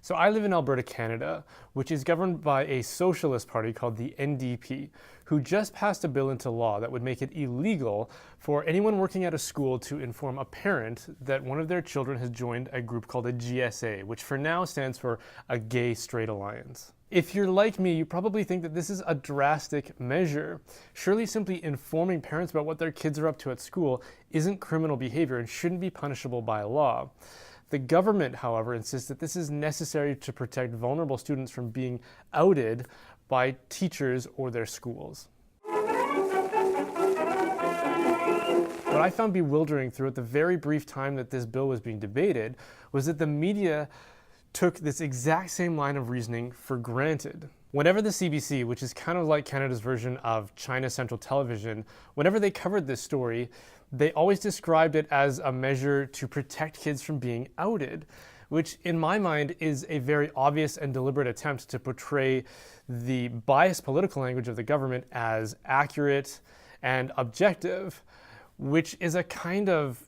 So I live in Alberta, Canada, which is governed by a socialist party called the NDP, who just passed a bill into law that would make it illegal for anyone working at a school to inform a parent that one of their children has joined a group called a GSA, which for now stands for a gay-straight alliance. If you're like me, you probably think that this is a drastic measure. Surely simply informing parents about what their kids are up to at school isn't criminal behavior and shouldn't be punishable by law. The government, however, insists that this is necessary to protect vulnerable students from being outed by teachers or their schools. What I found bewildering throughout the very brief time that this bill was being debated was that the media took this exact same line of reasoning for granted. Whenever the CBC, which is kind of like Canada's version of China Central Television, whenever they covered this story, they always described it as a measure to protect kids from being outed, which in my mind is a very obvious and deliberate attempt to portray the biased political language of the government as accurate and objective, which is a kind of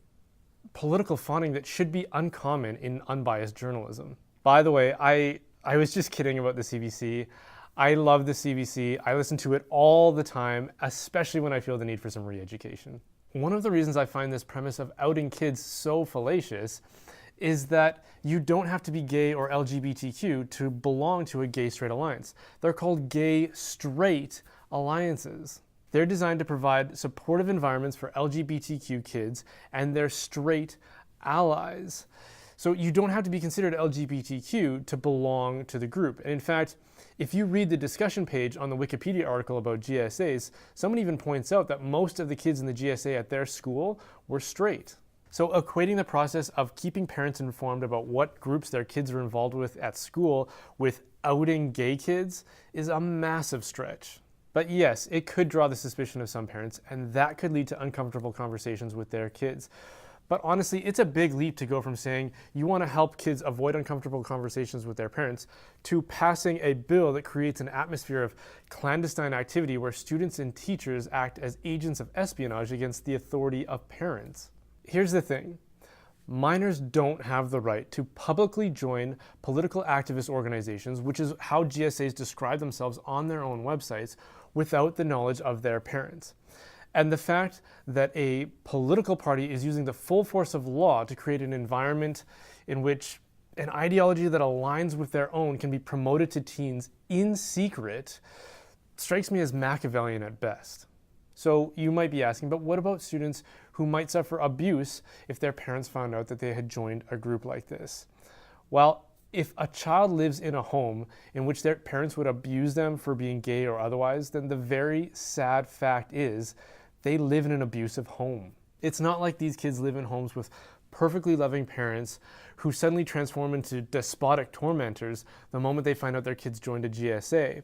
political fawning that should be uncommon in unbiased journalism. By the way, I was just kidding about the CBC. I love the CBC. I listen to it all the time, especially when I feel the need for some re-education. One of the reasons I find this premise of outing kids so fallacious is that you don't have to be gay or LGBTQ to belong to a gay-straight alliance. They're called gay-straight alliances. They're designed to provide supportive environments for LGBTQ kids and their straight allies. So you don't have to be considered LGBTQ to belong to the group. And in fact, if you read the discussion page on the Wikipedia article about GSAs, someone even points out that most of the kids in the GSA at their school were straight. So equating the process of keeping parents informed about what groups their kids are involved with at school with outing gay kids is a massive stretch. But yes, it could draw the suspicion of some parents, and that could lead to uncomfortable conversations with their kids. But honestly, it's a big leap to go from saying you want to help kids avoid uncomfortable conversations with their parents to passing a bill that creates an atmosphere of clandestine activity where students and teachers act as agents of espionage against the authority of parents. Here's the thing. Minors don't have the right to publicly join political activist organizations, which is how GSAs describe themselves on their own websites, without the knowledge of their parents. And the fact that a political party is using the full force of law to create an environment in which an ideology that aligns with their own can be promoted to teens in secret strikes me as Machiavellian at best. So you might be asking, but what about students who might suffer abuse if their parents found out that they had joined a group like this? Well, if a child lives in a home in which their parents would abuse them for being gay or otherwise, then the very sad fact is they live in an abusive home. It's not like these kids live in homes with perfectly loving parents who suddenly transform into despotic tormentors the moment they find out their kids joined a GSA.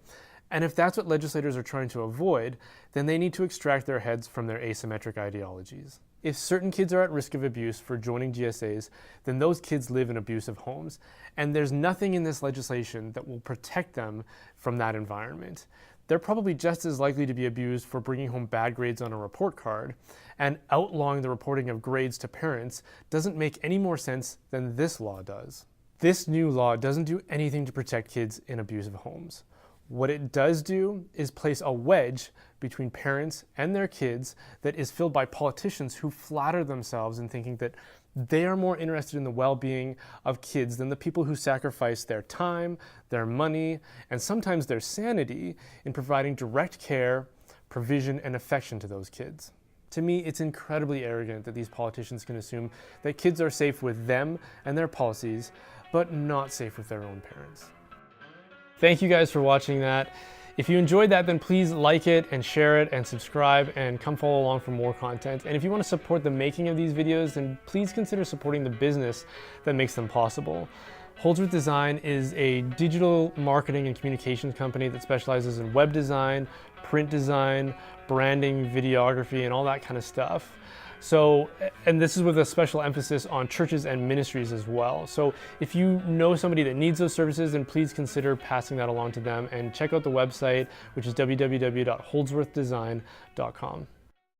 And if that's what legislators are trying to avoid, then they need to extract their heads from their asymmetric ideologies. If certain kids are at risk of abuse for joining GSAs, then those kids live in abusive homes. And there's nothing in this legislation that will protect them from that environment. They're probably just as likely to be abused for bringing home bad grades on a report card, and outlawing the reporting of grades to parents doesn't make any more sense than this law does. This new law doesn't do anything to protect kids in abusive homes. What it does do is place a wedge between parents and their kids that is filled by politicians who flatter themselves in thinking that they are more interested in the well-being of kids than the people who sacrifice their time, their money, and sometimes their sanity in providing direct care, provision, and affection to those kids. To me, it's incredibly arrogant that these politicians can assume that kids are safe with them and their policies, but not safe with their own parents. Thank you guys for watching that. If you enjoyed that, then please like it and share it and subscribe and come follow along for more content. And if you want to support the making of these videos, then please consider supporting the business that makes them possible. Holdsworth Design is a digital marketing and communications company that specializes in web design, print design, branding, videography, and all that kind of stuff. So, and this is with a special emphasis on churches and ministries as well. So if you know somebody that needs those services, then please consider passing that along to them, and check out the website, which is www.holdsworthdesign.com.